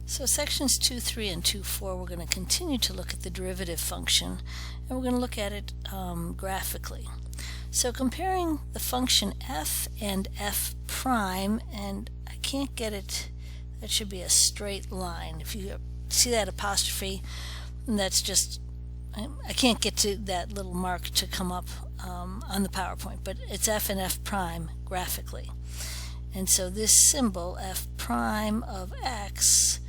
So sections 2, 3, and 2, 4, we're going to continue to look at the derivative function, and we're going to look at it graphically. So comparing the function f and f prime, and I can't get it, that should be a straight line. If you see that apostrophe, that's just, I can't get to that little mark to come up on the PowerPoint, but it's f and f prime graphically. And so this symbol, f prime of x,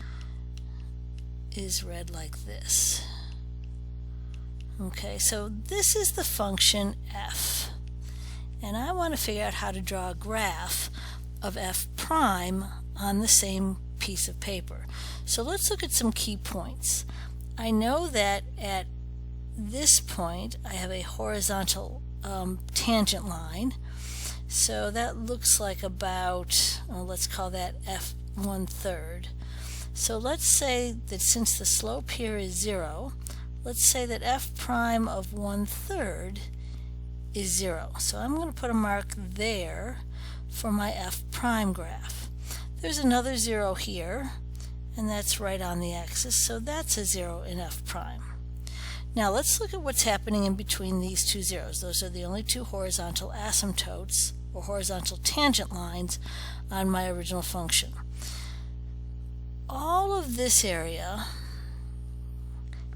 is read like this. Okay, so this is the function f. And I want to figure out how to draw a graph of f prime on the same piece of paper. So let's look at some key points. I know that at this point I have a horizontal tangent line. So that looks like about, let's call that f 1/3. So let's say that since the slope here is 0, let's say that f prime of 1/3 is 0. So I'm going to put a mark there for my f prime graph. There's another 0 here, and that's right on the axis, so that's a 0 in f prime. Now let's look at what's happening in between these two zeros. Those are the only two horizontal asymptotes, or horizontal tangent lines, on my original function. All of this area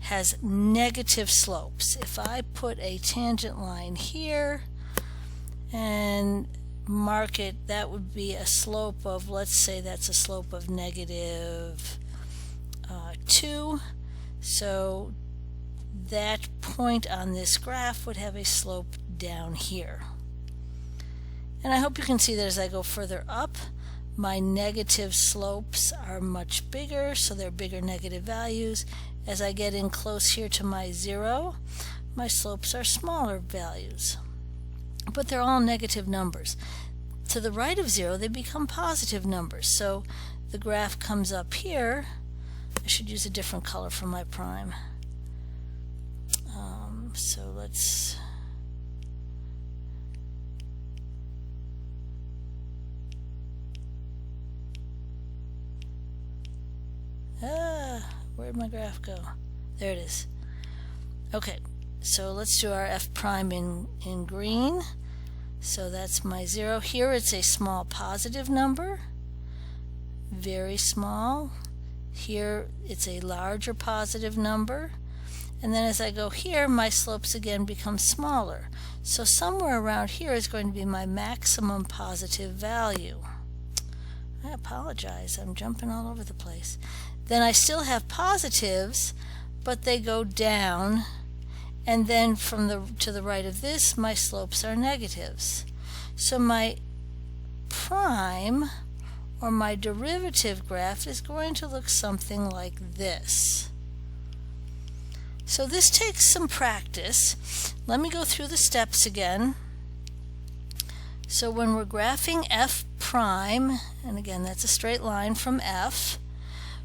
has negative slopes. If I put a tangent line here and mark it, that would be a slope of, let's say that's a slope of negative 2. So that point on this graph would have a slope down here. And I hope you can see that as I go further up, my negative slopes are much bigger, so they're bigger negative values. As I get in close here to my 0, my slopes are smaller values. But they're all negative numbers. To the right of 0, they become positive numbers. So the graph comes up here. I should use a different color for my prime. So let's... where'd my graph go? There it is. Okay, so let's do our f prime in green. So that's my 0. Here it's a small positive number, very small. Here it's a larger positive number. And then as I go here, my slopes again become smaller. So somewhere around here is going to be my maximum positive value. I apologize, I'm jumping all over the place. Then I still have positives, but they go down, and then from to the right of this, my slopes are negatives. So my prime, or my derivative graph, is going to look something like this. So this takes some practice. Let me go through the steps again. So when we're graphing f prime, and again that's a straight line from f,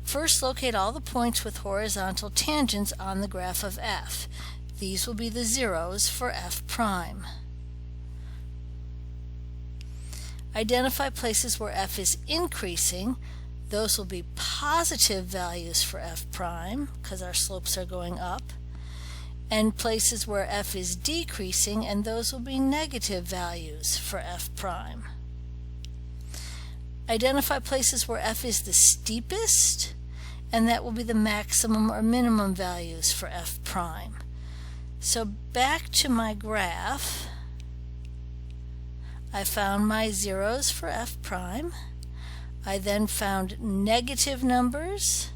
first locate all the points with horizontal tangents on the graph of f. These will be the zeros for f prime. Identify places where f is increasing. Those will be positive values for f prime because our slopes are going up. And places where f is decreasing, and those will be negative values for f prime. Identify places where f is the steepest, and that will be the maximum or minimum values for f prime. So back to my graph, I found my zeros for f prime. I then found negative numbers.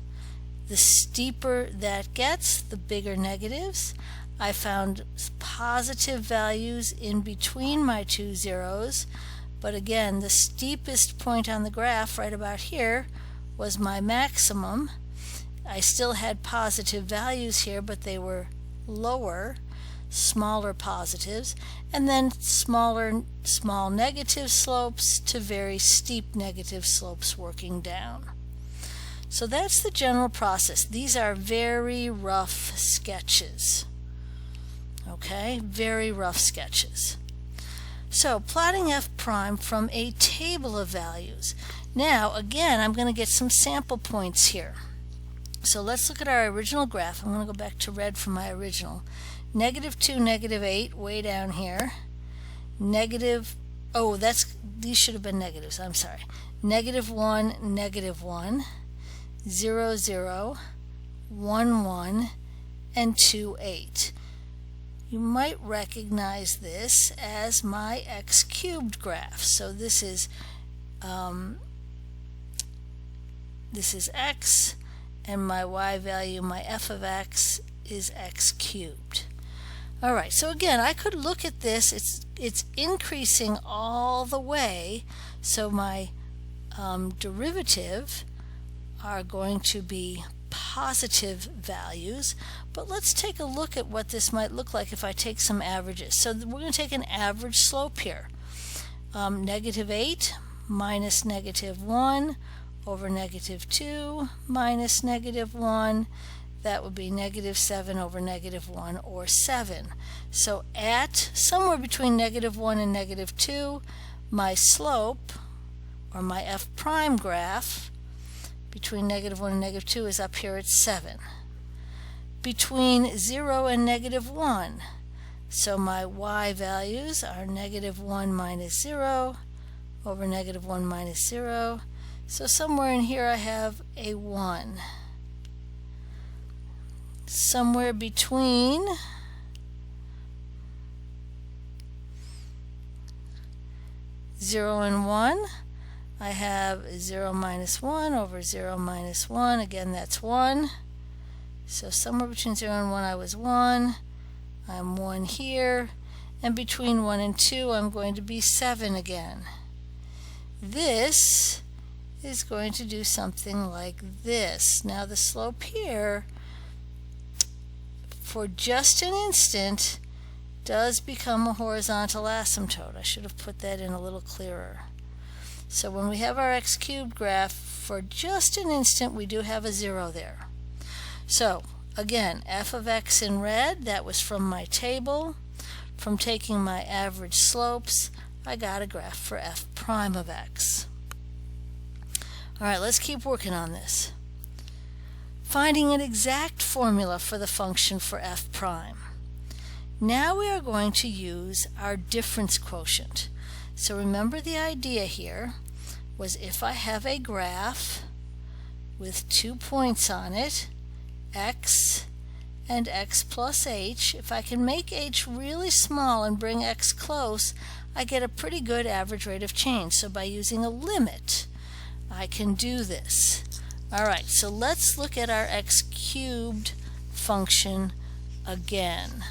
The steeper that gets, the bigger negatives. I found positive values in between my two zeros, but again, the steepest point on the graph right about here was my maximum. I still had positive values here, but they were lower, smaller positives, and then small negative slopes to very steep negative slopes working down. So that's the general process. These are very rough sketches. Okay, very rough sketches. So plotting f prime from a table of values. Now again, I'm going to get some sample points here. So let's look at our original graph. I'm going to go back to red for my original. -2, -8, way down here. These should have been negatives, I'm sorry. -1, -1, 0, 0, 1, 1, and 2, 8. You might recognize this as my x cubed graph. So this is x, and my y value, my f of x, is x cubed. All right, so again, I could look at this. It's increasing all the way, so my derivative are going to be positive values. But let's take a look at what this might look like if I take some averages. So we're going to take an average slope here. -8 minus -1 over -2 minus -1. That would be -7 over -1, or 7. So at somewhere between -1 and -2, my slope, or my f prime graph, between -1 and -2 is up here at 7. Between 0 and -1, so my y values are -1 minus 0 over -1 minus 0. So somewhere in here I have a 1. Somewhere between zero and 1, I have 0 minus 1 over 0 minus 1. Again, that's 1. So somewhere between 0 and 1, I was 1. I'm 1 here. And between 1 and 2, I'm going to be 7 again. This is going to do something like this. Now the slope here, for just an instant, does become a horizontal asymptote. I should have put that in a little clearer. So when we have our x cubed graph, for just an instant we do have a 0 there. So again, f of x in red, that was from my table. From taking my average slopes, I got a graph for f prime of x. Alright, let's keep working on this. Finding an exact formula for the function for f prime. Now we are going to use our difference quotient. So remember, the idea here was if I have a graph with 2 points on it, x and x plus h, if I can make h really small and bring x close, I get a pretty good average rate of change. So by using a limit, I can do this. Alright, so let's look at our x cubed function again.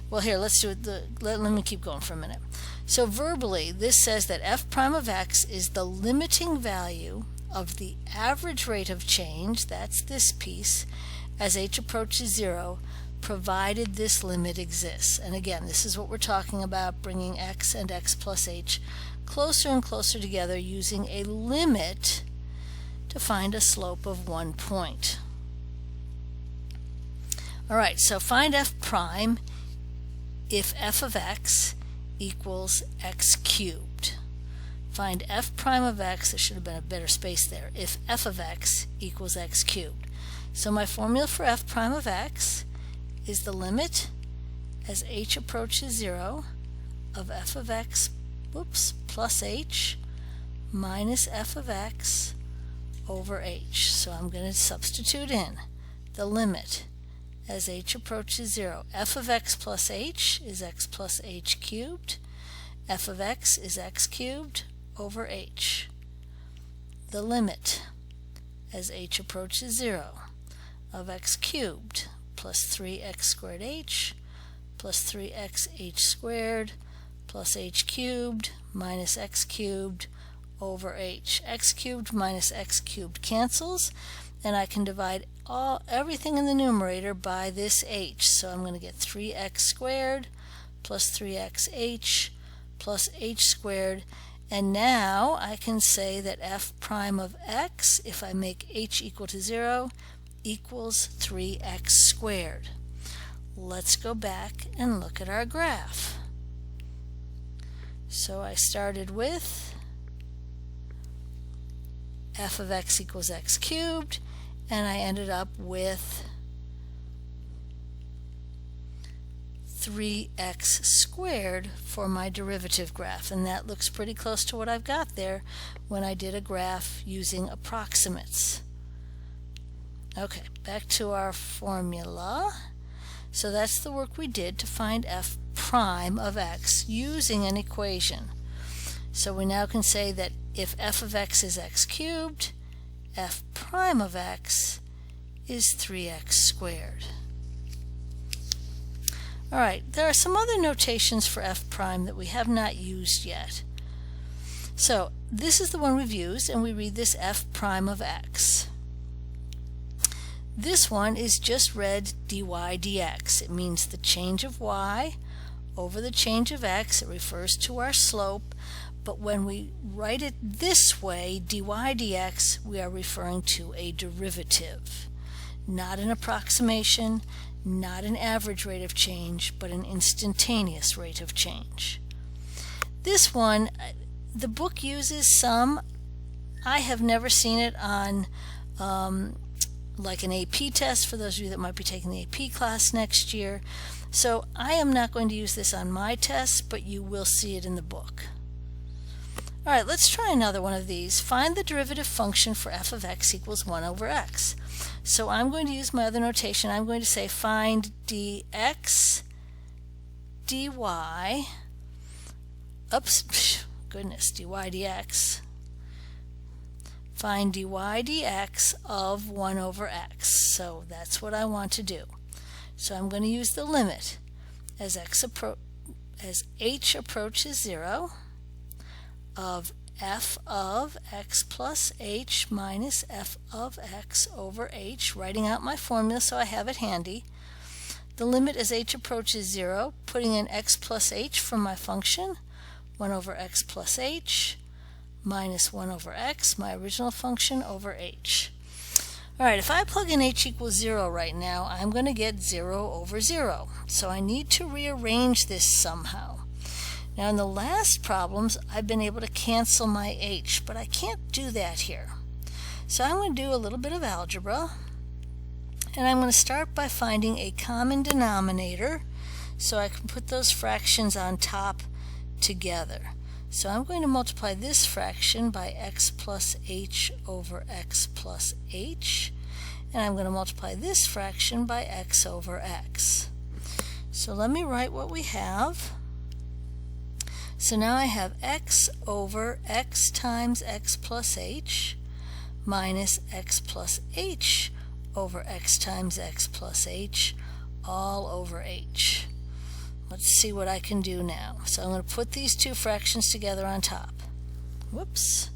Well, here, let's do it. Let me keep going for a minute. So verbally, this says that f prime of x is the limiting value of the average rate of change, that's this piece, as h approaches 0, provided this limit exists. And again, this is what we're talking about, bringing x and x plus h closer and closer together using a limit to find a slope of 1 point. Alright, so find f prime if f of x equals x cubed. Find f prime of x, there should have been a better space there, if f of x equals x cubed. So my formula for f prime of x is the limit as h approaches 0 of f of x plus h minus f of x over h. So I'm going to substitute in the limit as h approaches 0. F of x plus h is x plus h cubed. F of x is x cubed over h. The limit as h approaches 0 of x cubed plus 3x squared h plus 3x h squared plus h cubed minus x cubed over h. X cubed minus x cubed cancels, and I can divide everything in the numerator by this h. So I'm going to get 3x squared plus 3xh plus h squared. And now I can say that f prime of x, if I make h equal to 0, equals 3x squared. let's go back and look at our graph. So I started with f of x equals x cubed, and I ended up with 3x squared for my derivative graph, and that looks pretty close to what I've got there when I did a graph using approximates. Okay, back to our formula. So that's the work we did to find f prime of x using an equation. So we now can say that if f of x is x cubed, f prime of x is 3x squared. Alright, there are some other notations for f prime that we have not used yet. So this is the one we've used, and we read this f prime of x. This one is just read dy dx. It means the change of y over the change of x. It refers to our slope, but when we write it this way, dy dx, we are referring to a derivative, not an approximation, not an average rate of change, but an instantaneous rate of change. This one, the book uses some. I have never seen it on like an AP test for those of you that might be taking the AP class next year. So I am not going to use this on my test, but you will see it in the book. Alright, let's try another one of these. Find the derivative function for f of x equals 1 over x. So I'm going to use my other notation. I'm going to say find dx dy, goodness, dy dx. Find dy dx of 1 over x. So that's what I want to do. So I'm going to use the limit as h approaches 0 of f of x plus h minus f of x over h, writing out my formula so I have it handy. The limit as h approaches 0, putting in x plus h for my function, 1 over x plus h, minus 1 over x, my original function, over h. Alright, if I plug in h equals 0 right now, I'm going to get 0 over 0. So I need to rearrange this somehow. Now in the last problems, I've been able to cancel my h, but I can't do that here. So I'm going to do a little bit of algebra, and I'm going to start by finding a common denominator so I can put those fractions on top together. So I'm going to multiply this fraction by x plus h over x plus h, and I'm going to multiply this fraction by x over x. So let me write what we have. So now I have x over x times x plus h minus x plus h over x times x plus h all over h. Let's see what I can do now. So I'm going to put these two fractions together on top. Whoops.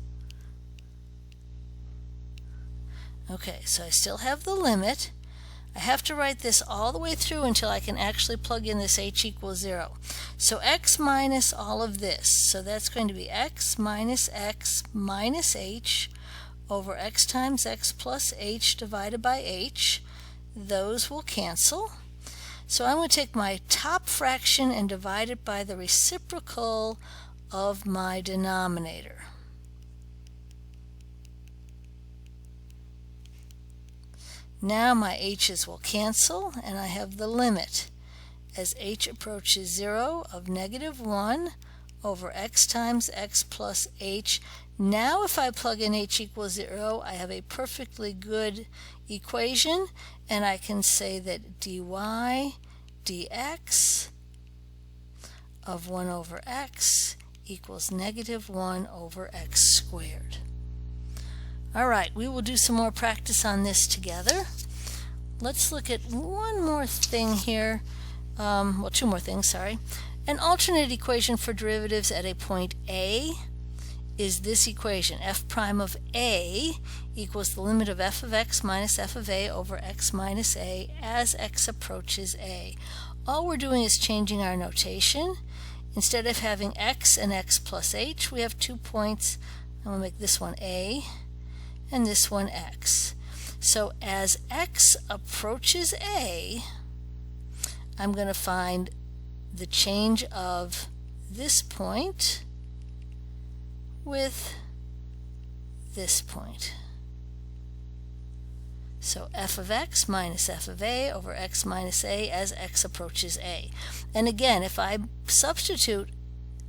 Okay, so I still have the limit. I have to write this all the way through until I can actually plug in this h equals 0. So x minus all of this. So that's going to be x minus h over x times x plus h divided by h. Those will cancel. So I'm going to take my top fraction and divide it by the reciprocal of my denominator. Now my h's will cancel, and I have the limit as h approaches 0 of negative 1 over x times x plus h. Now if I plug in h equals 0, I have a perfectly good equation, and I can say that dy dx of 1 over x equals negative 1 over x squared. Alright, we will do some more practice on this together. Let's look at one more thing here. Well, two more things, sorry. An alternate equation for derivatives at a point A is this equation. F prime of A equals the limit of f of x minus f of a over x minus a as x approaches a. All we're doing is changing our notation. Instead of having x and x plus h, we have 2 points. I'm going to make this one a and this one x. So as x approaches a, I'm going to find the change of this point with this point. So f of x minus f of a over x minus a as x approaches a. And again, if I substitute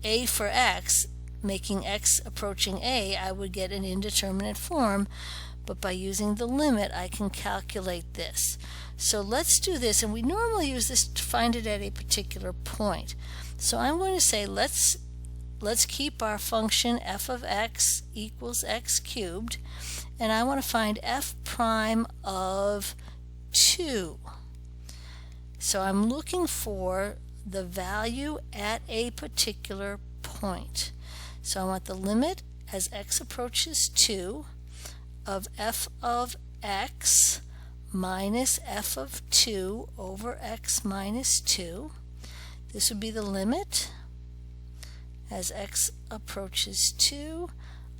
a for x, making x approaching a, I would get an indeterminate form, but by using the limit I can calculate this. So let's do this, and we normally use this to find it at a particular point. So I'm going to say let's keep our function f of x equals x cubed, and I want to find f prime of 2. So I'm looking for the value at a particular point. So I want the limit as x approaches 2 of f of x minus f of 2 over x minus 2. This would be the limit as x approaches 2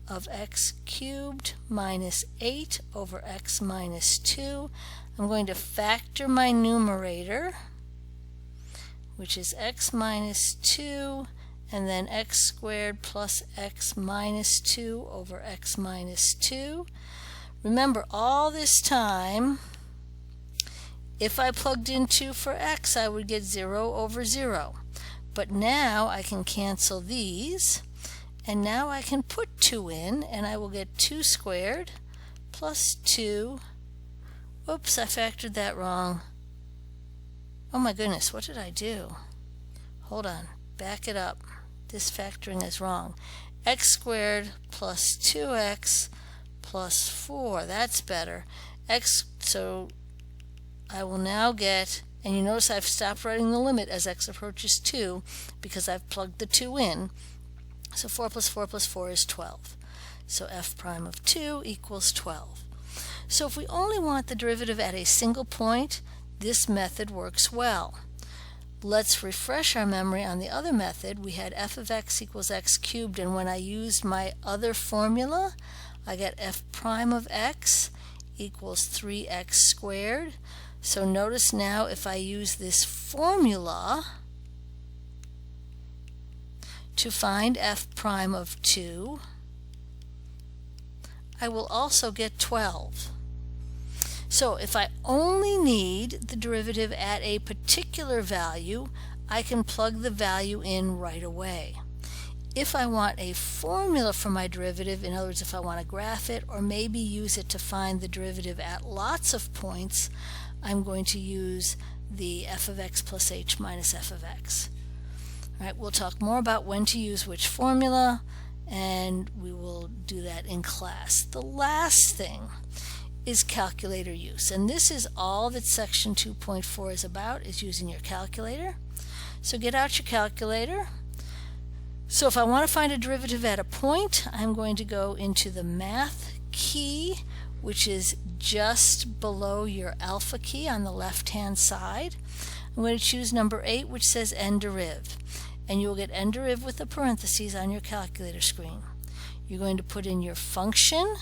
of x cubed minus 8 over x minus 2. I'm going to factor my numerator, which is x minus 2, and then x squared plus x minus 2 over x minus 2. Remember, all this time, if I plugged in 2 for x, I would get 0 over 0. But now I can cancel these, and now I can put 2 in, and I will get 2 squared plus 2. Oops, I factored that wrong. Oh my goodness, what did I do? Hold on, back it up. This factoring is wrong. X squared plus 2x plus 4, that's better. So I will now get, and you notice I've stopped writing the limit as x approaches 2 because I've plugged the 2 in. So 4 plus 4 plus 4 is 12. So f prime of 2 equals 12. So if we only want the derivative at a single point, this method works well. Let's refresh our memory on the other method. We had f of x equals x cubed, and when I used my other formula, I get f prime of x equals 3x squared. So notice now if I use this formula to find f prime of 2, I will also get 12. So if I only need the derivative at a particular value, I can plug the value in right away. If I want a formula for my derivative, in other words, if I want to graph it or maybe use it to find the derivative at lots of points, I'm going to use the f of x plus h minus f of x. All right, we'll talk more about when to use which formula, and we will do that in class. The last thing is calculator use, and this is all that section 2.4 is about, is using your calculator. So get out your calculator. So if I want to find a derivative at a point, I'm going to go into the math key, which is just below your alpha key on the left hand side. I'm going to choose number 8, which says n-deriv, and you'll get n-deriv with the parentheses on your calculator screen. You're going to put in your function,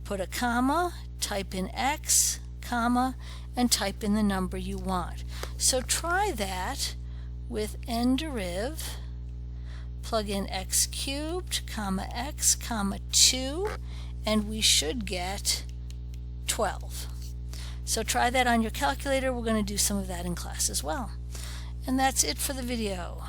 put a comma, type in x, comma, and type in the number you want. So try that with n-deriv, plug in x cubed, comma x, comma 2, and we should get 12. So try that on your calculator. We're going to do some of that in class as well. And that's it for the video.